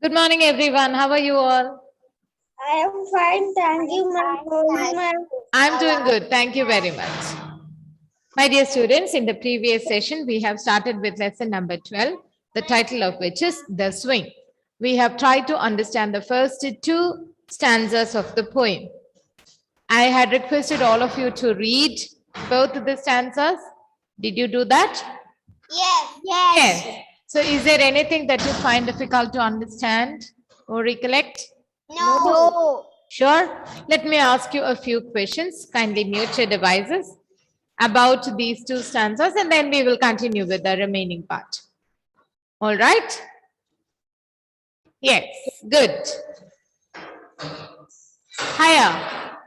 Good morning, everyone. How are you all? I am fine, thank you, ma'am. I'm doing good. Thank you very much. My dear students, in the previous session, we have started with lesson number 12, the title of which is The Swing. We have tried to understand the first two stanzas of the poem. I had requested all of you to read both the stanzas. Did you do that? Yes. Yes. So, is there anything that you find difficult to understand or recollect? No. Sure. Let me ask you a few questions. Kindly mute your devices about these two stanzas and then we will continue with the remaining part. All right? Yes. Good. Haya.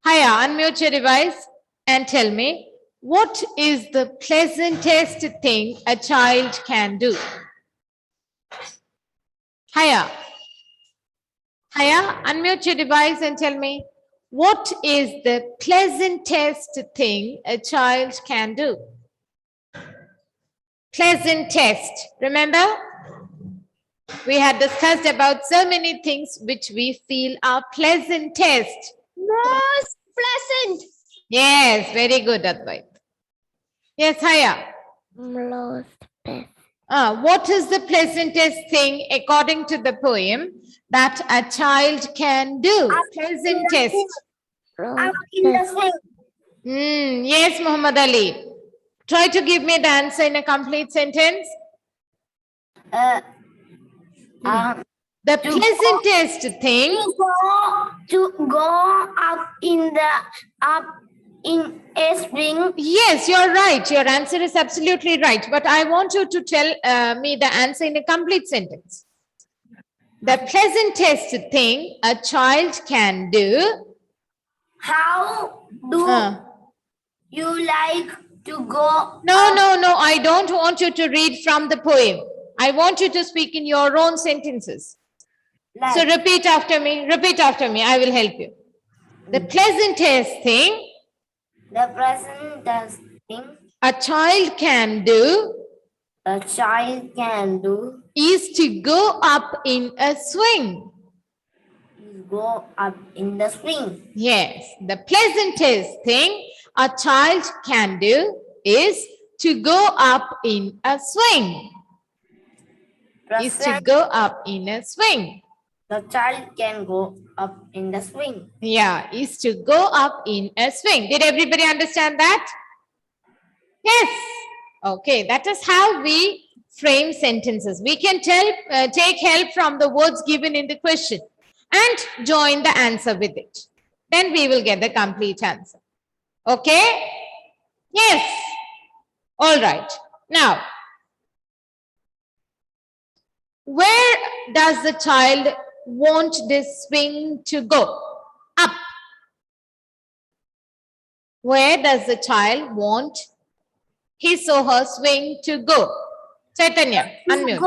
Haya, unmute your device and tell me what is the pleasantest thing a child can do? Haya. Haya, unmute your device and tell me what is the pleasantest thing a child can do? Pleasant test. Remember, we had discussed about so many things which we feel are pleasant test. Most pleasant. Yes, very good, Advait. Yes, Haya. Most pleasant. What is the pleasantest thing according to the poem that a child can do? Pleasantest. Up in the swing. Yes, Muhammad Ali. Try to give me the answer in a complete sentence. The pleasantest thing. To go up in a swing. Yes, you're right. Your answer is absolutely right. But I want you to tell me the answer in a complete sentence. The pleasantest thing a child can do. How do you like to go? No. I don't want you to read from the poem. I want you to speak in your own sentences. So repeat after me. Repeat after me. I will help you. The pleasantest thing. The pleasantest thing A child can do. a child can do Is to go up in a swing. is go up in the swing. Yes, the pleasantest thing a child can do is to go up in a swing. Is to go up in a swing. The child can go up in the swing. Yeah, is to go up in a swing. Did everybody understand that? Yes. Okay, that is how we frame sentences. We can take help from the words given in the question and join the answer with it. Then we will get the complete answer. Okay? Yes. All right. Now, where does the child want this swing to go? Up. Where does the child want his or her swing to go? Chaitanya, unmute.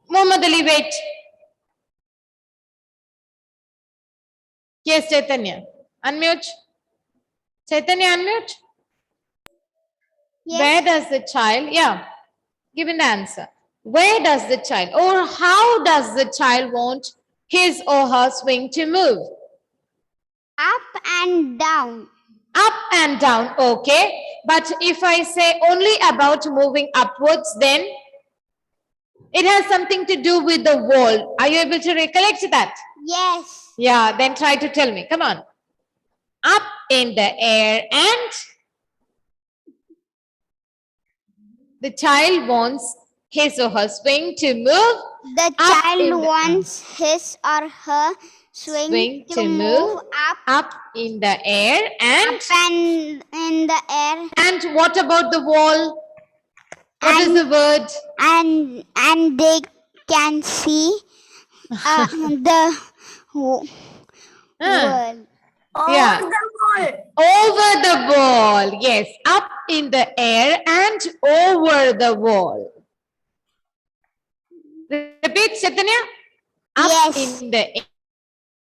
Muhammad Ali, wait. Yes, Chaitanya. Unmute. Chaitanya, unmute. Yes. Where does the child, give an answer. Where does the child or how does the child want his or her swing to move? Up and down. Up and down, okay. But if I say only about moving upwards, then it has something to do with the wall. Are you able to recollect that? Yes. Yeah, then try to tell me. Come on. Up in the air and the child wants his or her swing to move. The child wants his or her swing to move up in the air and in the air. And what about the wall? What is the word? And they can see the world. Yeah. Over the wall. Yes. Up in the air and over the wall. Repeat, Chaitanya. Up Yes. in the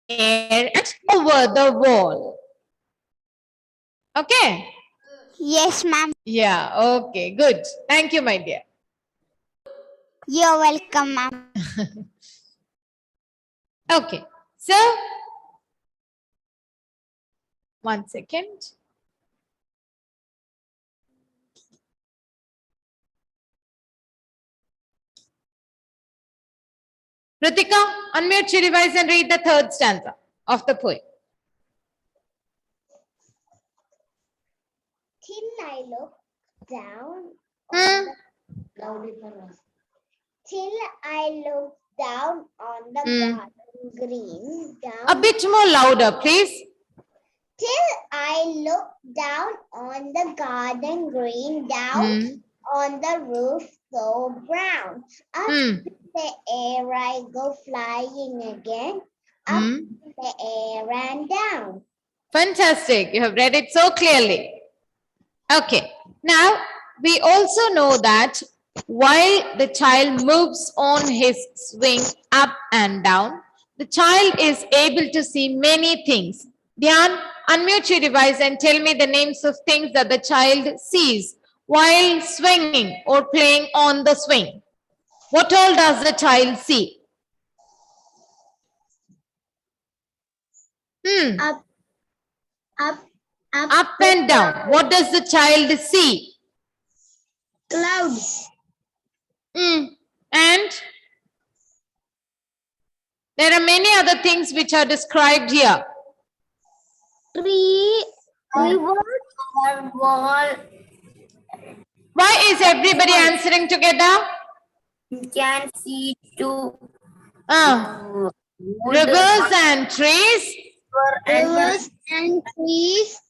air and over the wall. Okay. Yes, ma'am. Yeah. Okay. Good. Thank you, my dear. You're welcome, ma'am. Okay, so 1 second. Ritika, unmute your device and read the third stanza of the poem. Till I look down Hmm. till I look down on the garden green A bit more louder, please. till I look down on the garden green down on the roof so brown. Up in the air I go flying again. Up in the air and down. Fantastic. You have read it so clearly. Okay. Now, we also know that while the child moves on his swing up and down, the child is able to see many things. Dhyan, unmute your device and tell me the names of things that the child sees while swinging or playing on the swing. What all does the child see? Up and down. What does the child see? Clouds. And there are many other things which are described here. Tree. River. Wall. Why is everybody answering together? Can see two. Rivers and trees. Rivers and trees.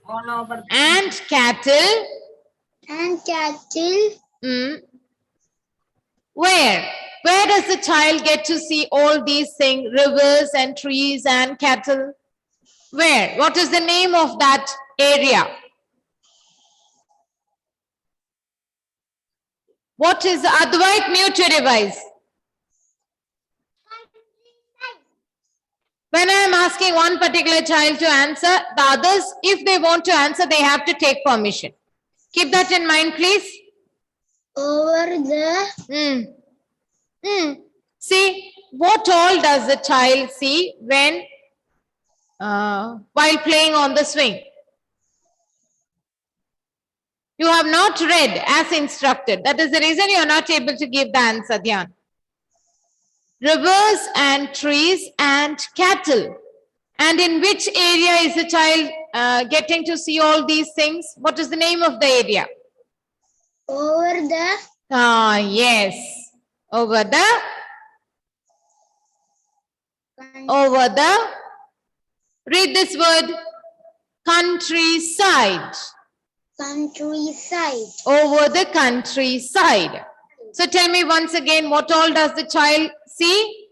All over. And cattle. And cattle. Where? Where does the child get to see all these things? Rivers and trees and cattle. Where? What is the name of that area? What is the Advait mute your device? When I am asking one particular child to answer, the others, if they want to answer, they have to take permission. Keep that in mind, please. Over the. See, what all does the child see when while playing on the swing? You have not read as instructed. That is the reason you are not able to give the answer, Dhyan. Rivers and trees and cattle. And in which area is the child getting to see all these things? What is the name of the area? Over the. Yes. Over the. Read this word. Countryside. Countryside. Over the countryside. So tell me once again, what all does the child see?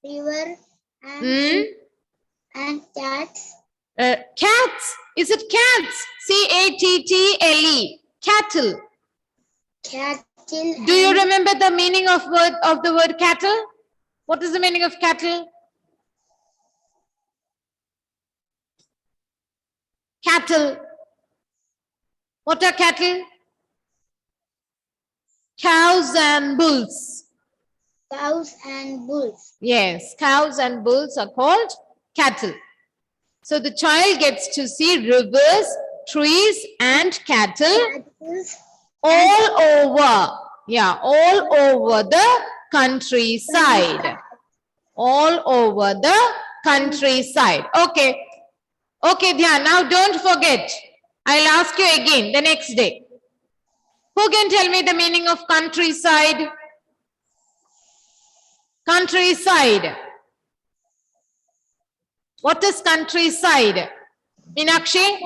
River and cats. Cats. Is it cats? C-A-T-T-L-E. Cattle. Cattle. Do you remember the meaning of the word cattle? What is the meaning of cattle? Cattle. What are cattle? Cows and bulls. Cows and bulls. Yes, cows and bulls are called cattle. So the child gets to see rivers, trees, and cattle all over. Yeah, all over the countryside. All over the countryside. Okay. Okay, Dhyan. Now don't forget. I'll ask you again the next day. Who can tell me the meaning of countryside? Countryside. What is countryside? Meenakshi?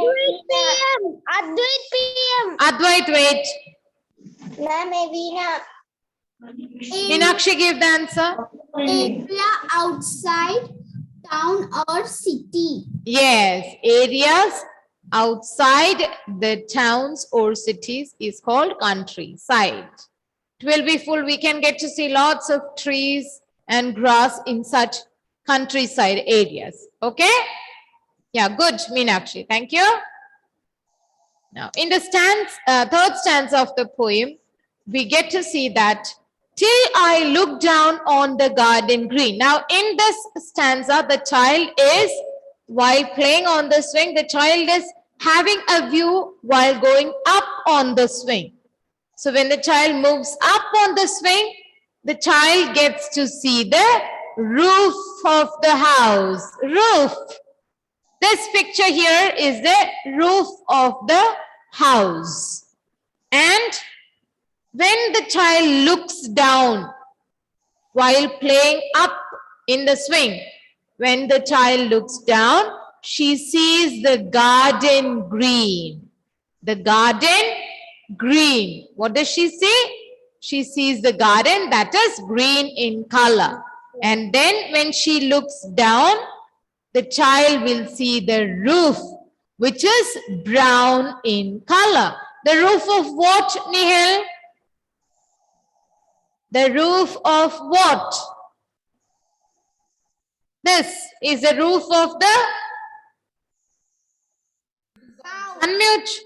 Advait PM. Advait, wait. Ma'am, Evina. Meenakshi, give the answer. Area outside town or city. Yes, areas outside the towns or cities is called countryside. It will be full. We can get to see lots of trees and grass in such countryside areas. Okay? Yeah, good, Meenakshi. Thank you. Now, in the third stanza of the poem, we get to see that till I look down on the garden green. Now, in this stanza, the child is, while playing on the swing, the child is having a view while going up on the swing. So, when the child moves up on the swing, the child gets to see the roof of the house. Roof. This picture here is the roof of the house. And when the child looks down while playing up in the swing, when the child looks down, she sees the garden green. The garden green. What does she see? She sees the garden that is green in color. And then when she looks down, the child will see the roof, which is brown in color. The roof of what, Nihal? The roof of what? This is the roof of the unmute.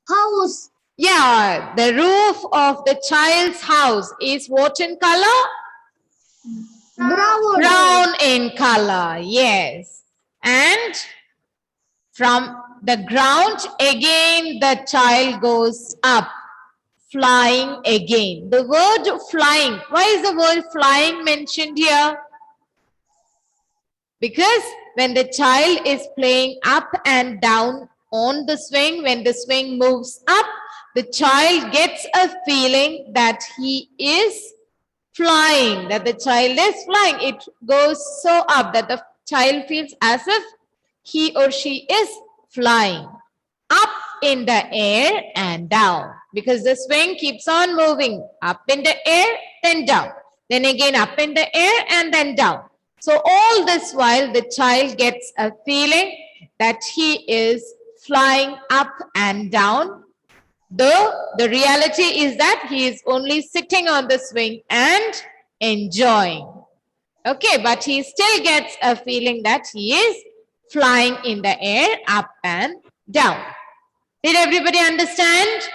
House. Yeah, the roof of the child's house is what in color? Brown. Brown in color, yes. And from the ground, again the child goes up, flying again. The word flying, why is the word flying mentioned here? Because when the child is playing up and down on the swing, when the swing moves up, the child gets a feeling that he is flying, that the child is flying. It goes so up that the child feels as if he or she is flying up in the air and down, because the swing keeps on moving up in the air, then down, then again up in the air and then down. So all this while the child gets a feeling that he is flying up and down, though the reality is that he is only sitting on the swing and enjoying. Okay, but he still gets a feeling that he is flying in the air up and down. Did everybody understand?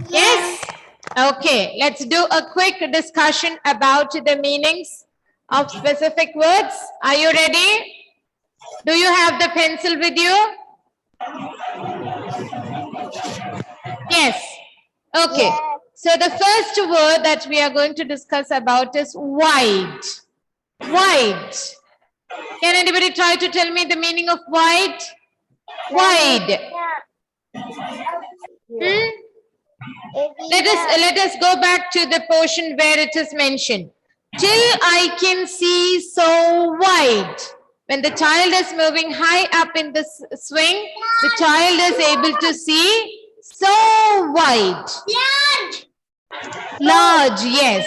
Yes? Okay, let's do a quick discussion about the meanings of specific words. Are you ready? Do you have the pencil with you? Yes. Okay. Yes. So the first word that we are going to discuss about is wide. Wide. Can anybody try to tell me the meaning of wide? Wide. Let us go back to the portion where it is mentioned. Till I can see so wide. When the child is moving high up in the swing, the child is able to see so wide. Large, yes.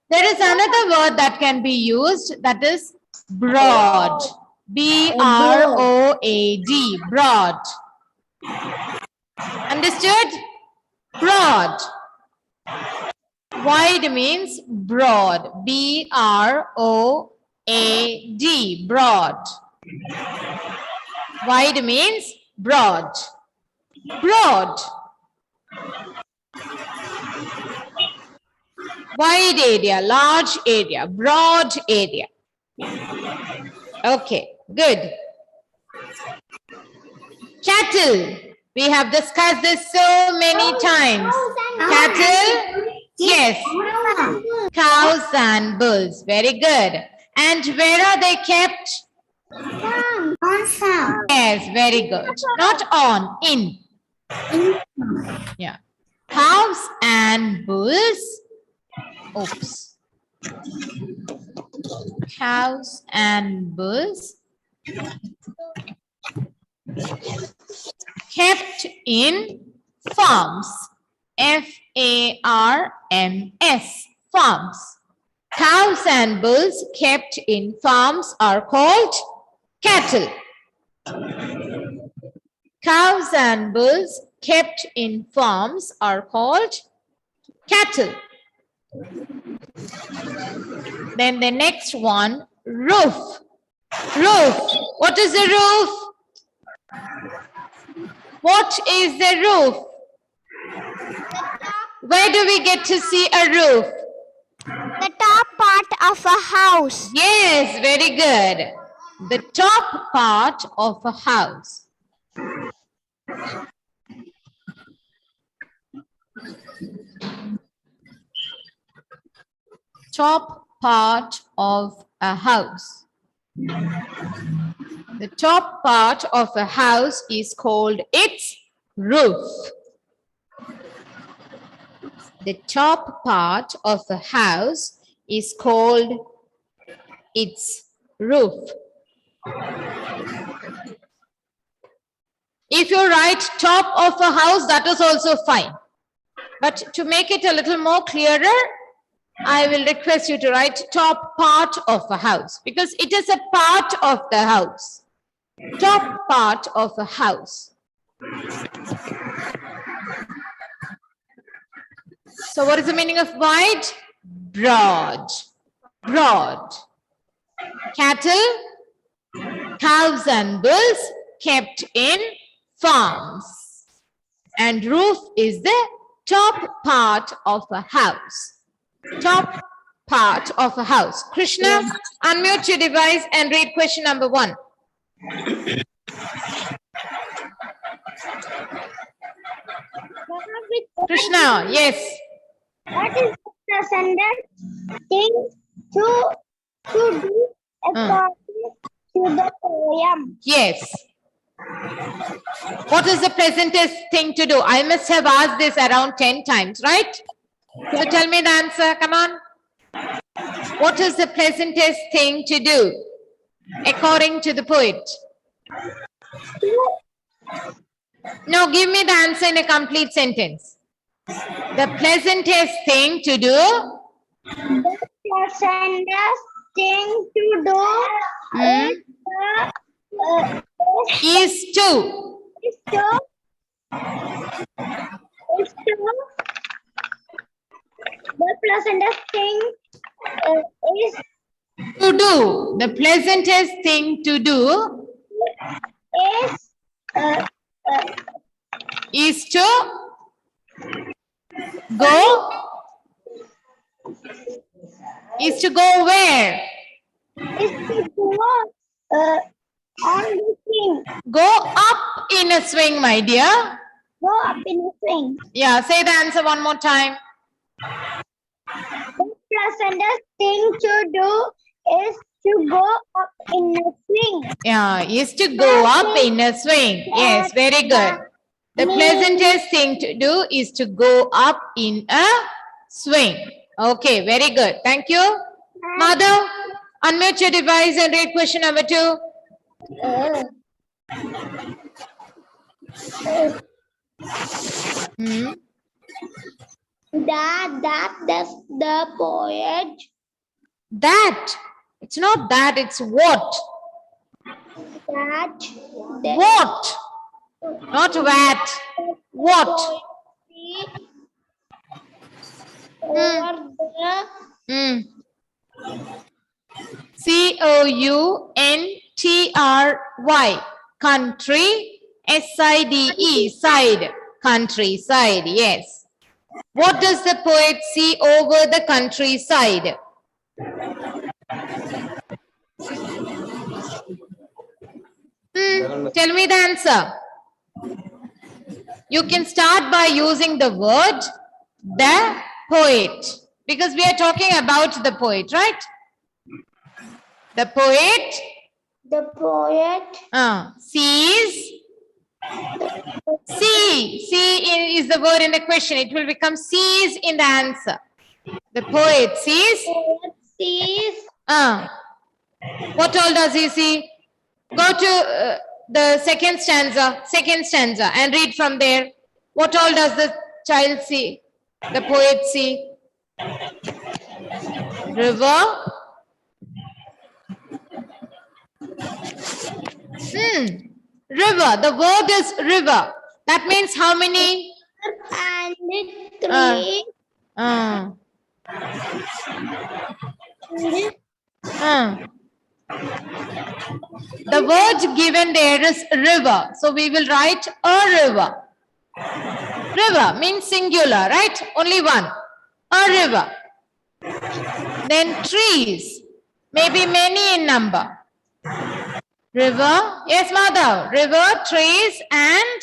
There is another word that can be used, that is broad. B-R-O-A-D, broad. Understood? Broad. Wide means broad. B-R-O-A-D, broad. Wide means broad. Broad. Wide area, large area, broad area. Okay, good. Cattle. We have discussed this so many times. Cattle, yes. Cows and bulls. Very good. And where are they kept? Yes, very good. Not on, in. Yeah. Cows and bulls. Oops. Cows and bulls kept in farms. F-A-R-M-S. Farms. Cows and bulls kept in farms are called cattle. Cows and bulls kept in farms are called cattle. Then the next one, roof. Roof. What is the roof? What is the roof? Where do we get to see a roof? The top part of a house. Yes, very good. The top part of a house. Top part of a house. The top part of a house is called its roof. The top part of a house is called its roof. If you write top of a house, that is also fine. But to make it a little more clearer, I will request you to write top part of a house because it is a part of the house. Top part of a house. So what is the meaning of wide? Broad. Broad. Cattle, cows and bulls kept in farms. And roof is the top part of a house. Top part of a house. Krishna, unmute your device and read question number 1. Krishna, yes. What is the present thing to do according to the poem? Yes. What is the presentest thing to do? I must have asked this around 10 times, right? So tell me the answer, come on. What is the pleasantest thing to do according to the poet? No, give me the answer in a complete sentence. The pleasantest thing to do The pleasantest thing to do is to. is to the pleasantest thing is To do. The pleasantest thing to do is to go. Is to go where? is to go on the swing. Go up in a swing, my dear. Go up in a swing. Yeah, say the answer one more time. The pleasantest thing to do is to go up in a swing. Yeah, is to go up in a swing. Yes, very good. The pleasantest thing to do is to go up in a swing. Okay, very good. Thank you. Mother, unmute your device and read question number 2. That's the poet. That. It's not that, it's what. That What? Not what. What? over the Country. Country. SIDE. Side. Countryside. Yes. What does the poet see over the countryside? Tell me the answer. You can start by using the word the poet because we are talking about the poet, right? The poet sees. See is the word in the question. It will become sees in the answer. The poet sees. What all does he see? Go to the second stanza and read from there. What all does the child see? The poet see? River. River. The word is river. That means how many? and 3. The word given there is river. So we will write a river. River means singular, right? Only one. A river. Then trees, maybe many in number. River, yes, Madhav. River, trees, and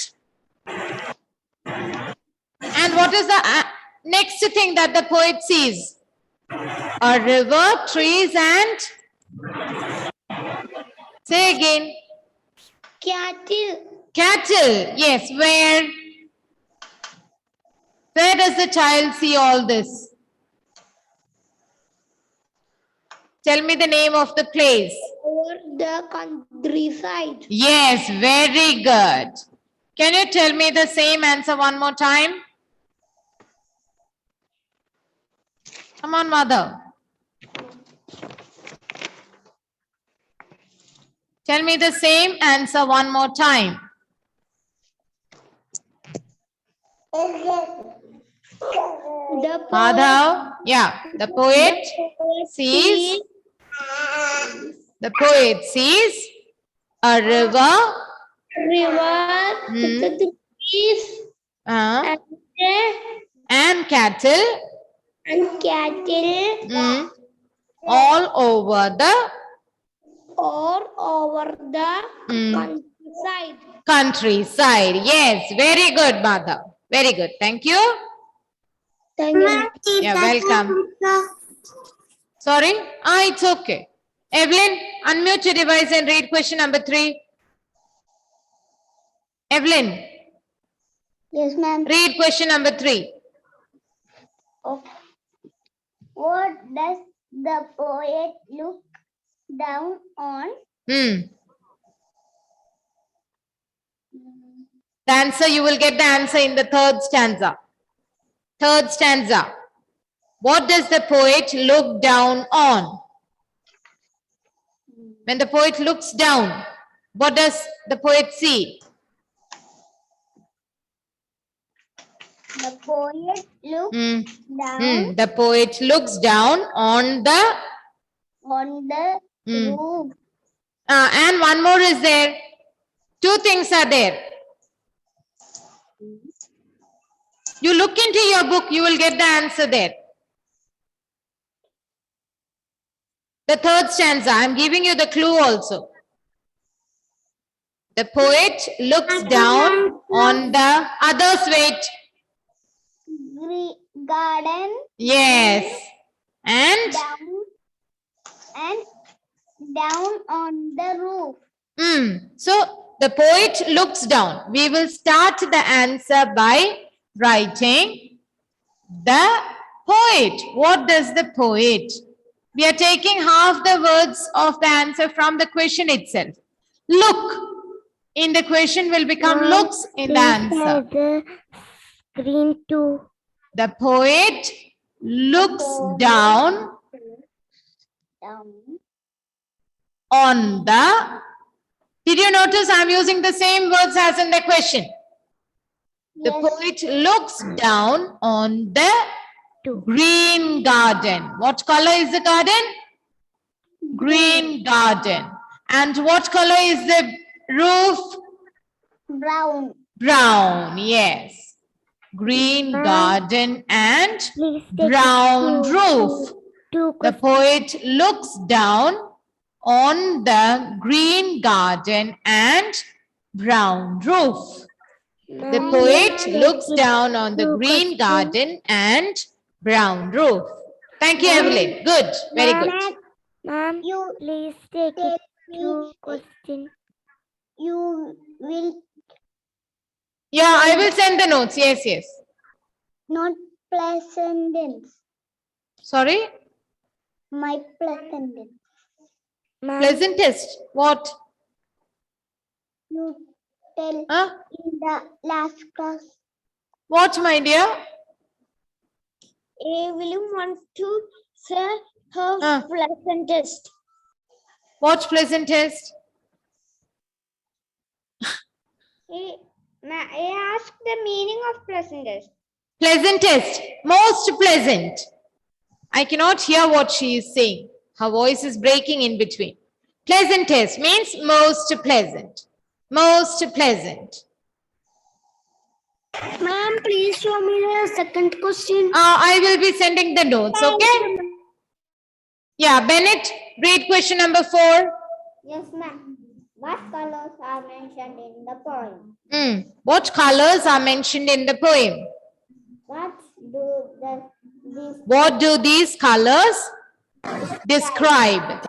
what is the next thing that the poet sees? A river, trees, and say again. Cattle. Cattle. Yes, where? Where does the child see all this? Tell me the name of the place. Over the countryside. Yes, very good. Can you tell me the same answer one more time? Come on, mother. Tell me the same answer one more time. The Madhav, yeah, the poet sees a river, the trees uh, and cattle all over the countryside. countryside. Yes, very good, Madhav. Very good. Thank you. Thank you. You're welcome. Sorry? It's okay. Evelyn, unmute your device and read question number 3. Evelyn, Yes, ma'am. read question number 3. What does the poet look down on? The answer, you will get the answer in the third stanza. Third stanza. What does the poet look down on? When the poet looks down, what does the poet see? The poet looks down The poet looks down on the roof. and one more is there. 2 things are there. You look into your book, you will get the answer there. The third stanza, I'm giving you the clue also. The poet looks down on the others. Wait. Garden. Yes. And down on the roof. So the poet looks down. We will start the answer by writing the poet. What does the poet? We are taking half the words of the answer from the question itself. Look in the question will become looks in the answer. The screen too. The poet looks down on the. Did you notice I'm using the same words as in the question? The poet looks down on the green garden. What color is the garden? Green garden. And what color is the roof? Brown. Brown, yes. Green garden and brown roof. The poet looks down on the green garden and brown roof. The poet looks down on the green garden and brown roof. Thank you, Evelyn. Good. Very good. Ma'am, you please take it to question. You will Yeah, I will send the notes. Yes, yes. not pleasant. Sorry? My pleasant. Pleasantest. What? You tell Huh? in the last class. What, my dear? Will you want to say her pleasantest? What pleasantest? I asked the meaning of pleasantest. Pleasantest. Most pleasant. I cannot hear what she is saying. Her voice is breaking in between. Pleasantest means most pleasant. Most pleasant. Ma'am, please show me the second question. I will be sending the notes, okay? Yeah, Bennett, read question number 4. Yes, ma'am. What colors are mentioned in the poem? What colors are mentioned in the poem? What do these colors describe?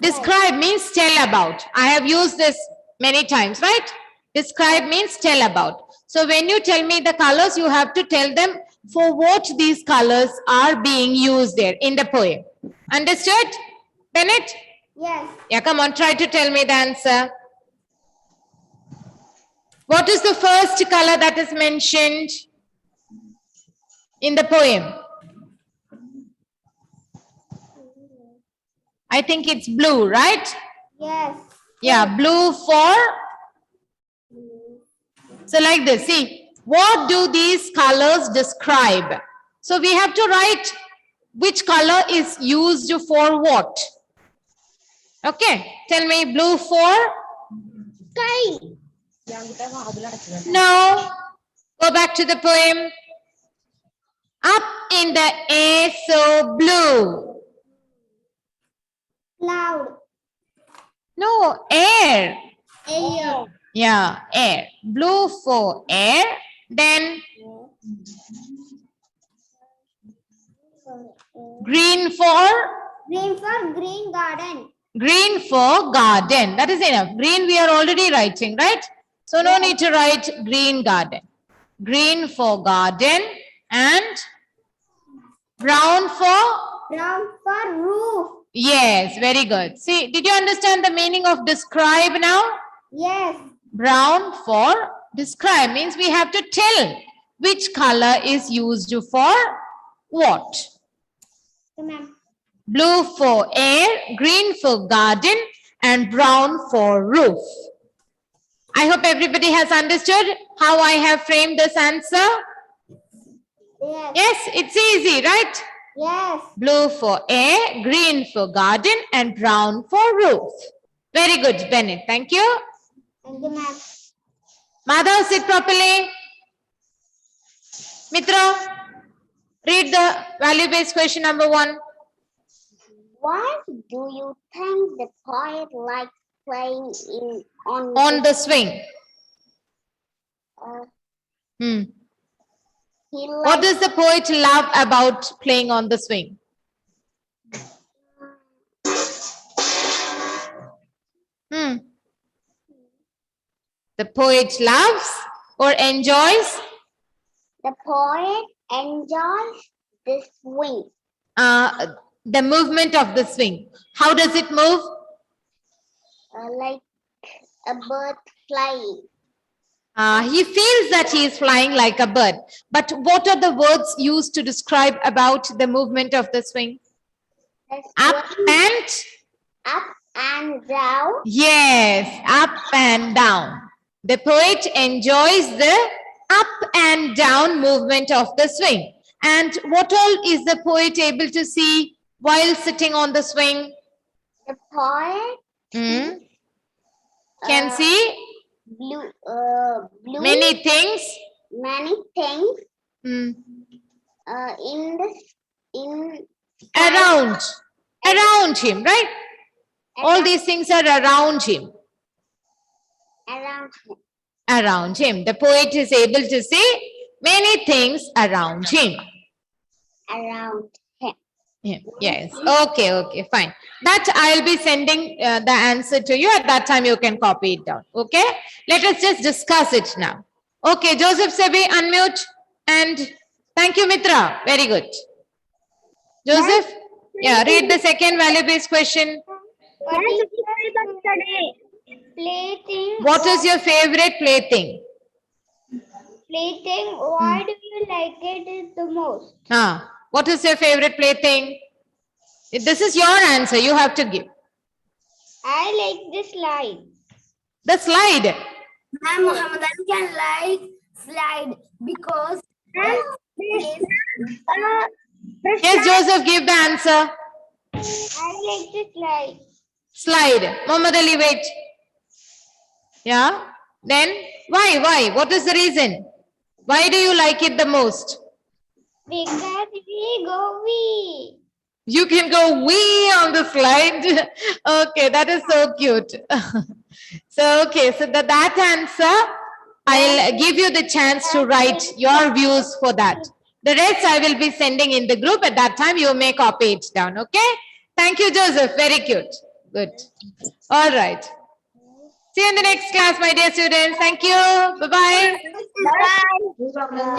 Describe means tell about. I have used this many times, right? Describe means tell about. So when you tell me the colors, you have to tell them for what these colors are being used there in the poem. Understood, Bennett? Yes. Yeah, come on, try to tell me the answer. What is the first color that is mentioned in the poem? I think it's blue, right? Yes. Yeah, blue for. So like this, see, what do these colors describe? So we have to write which color is used for what. Okay, tell me blue for. Sky. No, go back to the poem. Up in the air, so blue. Cloud. No, air. Air. Yeah, air. Blue for air. Then green for. Green for green garden. Green for garden. That is enough. Green we are already writing, right? So no need to write green garden. Green for garden and brown for. Brown for roof. Yes, very good. See, did you understand the meaning of describe now? Yes. Brown for describe means we have to tell which color is used for what. Ma'am. Blue for air, green for garden, and brown for roof. I hope everybody has understood how I have framed this answer. Yes. Yes, it's easy, right? Yes. Blue for air, green for garden, and brown for roof. Very good, Bennett. Thank you. Thank you, ma'am. Madhav, sit properly. Mitra, read the value-based question number 1. Why do you think the poet likes playing On the swing. he What does the poet love about playing on the swing? The poet loves or enjoys The poet enjoys the swing. the movement of the swing. How does it move? Like a bird flying. He feels that he is flying like a bird. But what are the words used to describe about the movement of the swing? Up and down. Yes, up and down. The poet enjoys the up and down movement of the swing. And what all is the poet able to see while sitting on the swing? The poet can see blue, many things. In around him, right? All these things are around him. Around him. The poet is able to see many things around him. Yes. Okay, fine. That I'll be sending the answer to you. At that time, you can copy it down. Okay. Let us just discuss it now. Okay, Joseph Sebi, unmute. And thank you, Mitra. Very good. Joseph, yeah, read the second value-based question. Plaything. What is your favorite plaything? Plaything. Why do you like it the most? What is your favorite plaything? This is your answer. You have to give. I like the slide. The slide. Ma'am, Muhammadan can like slide because Yes, Joseph, give the answer. I like the slide. Slide. Muhammad Ali, wait. Yeah. Then why? What is the reason? Why do you like it the most? Because we go we. You can go wee on the slide. Okay, that is so cute. So, okay, so that answer, I'll give you the chance to write your views for that. The rest I will be sending in the group. At that time, you may copy it down, okay? Thank you, Joseph. Very cute. Good. All right. See you in the next class, my dear students. Thank you. Bye-bye. Bye.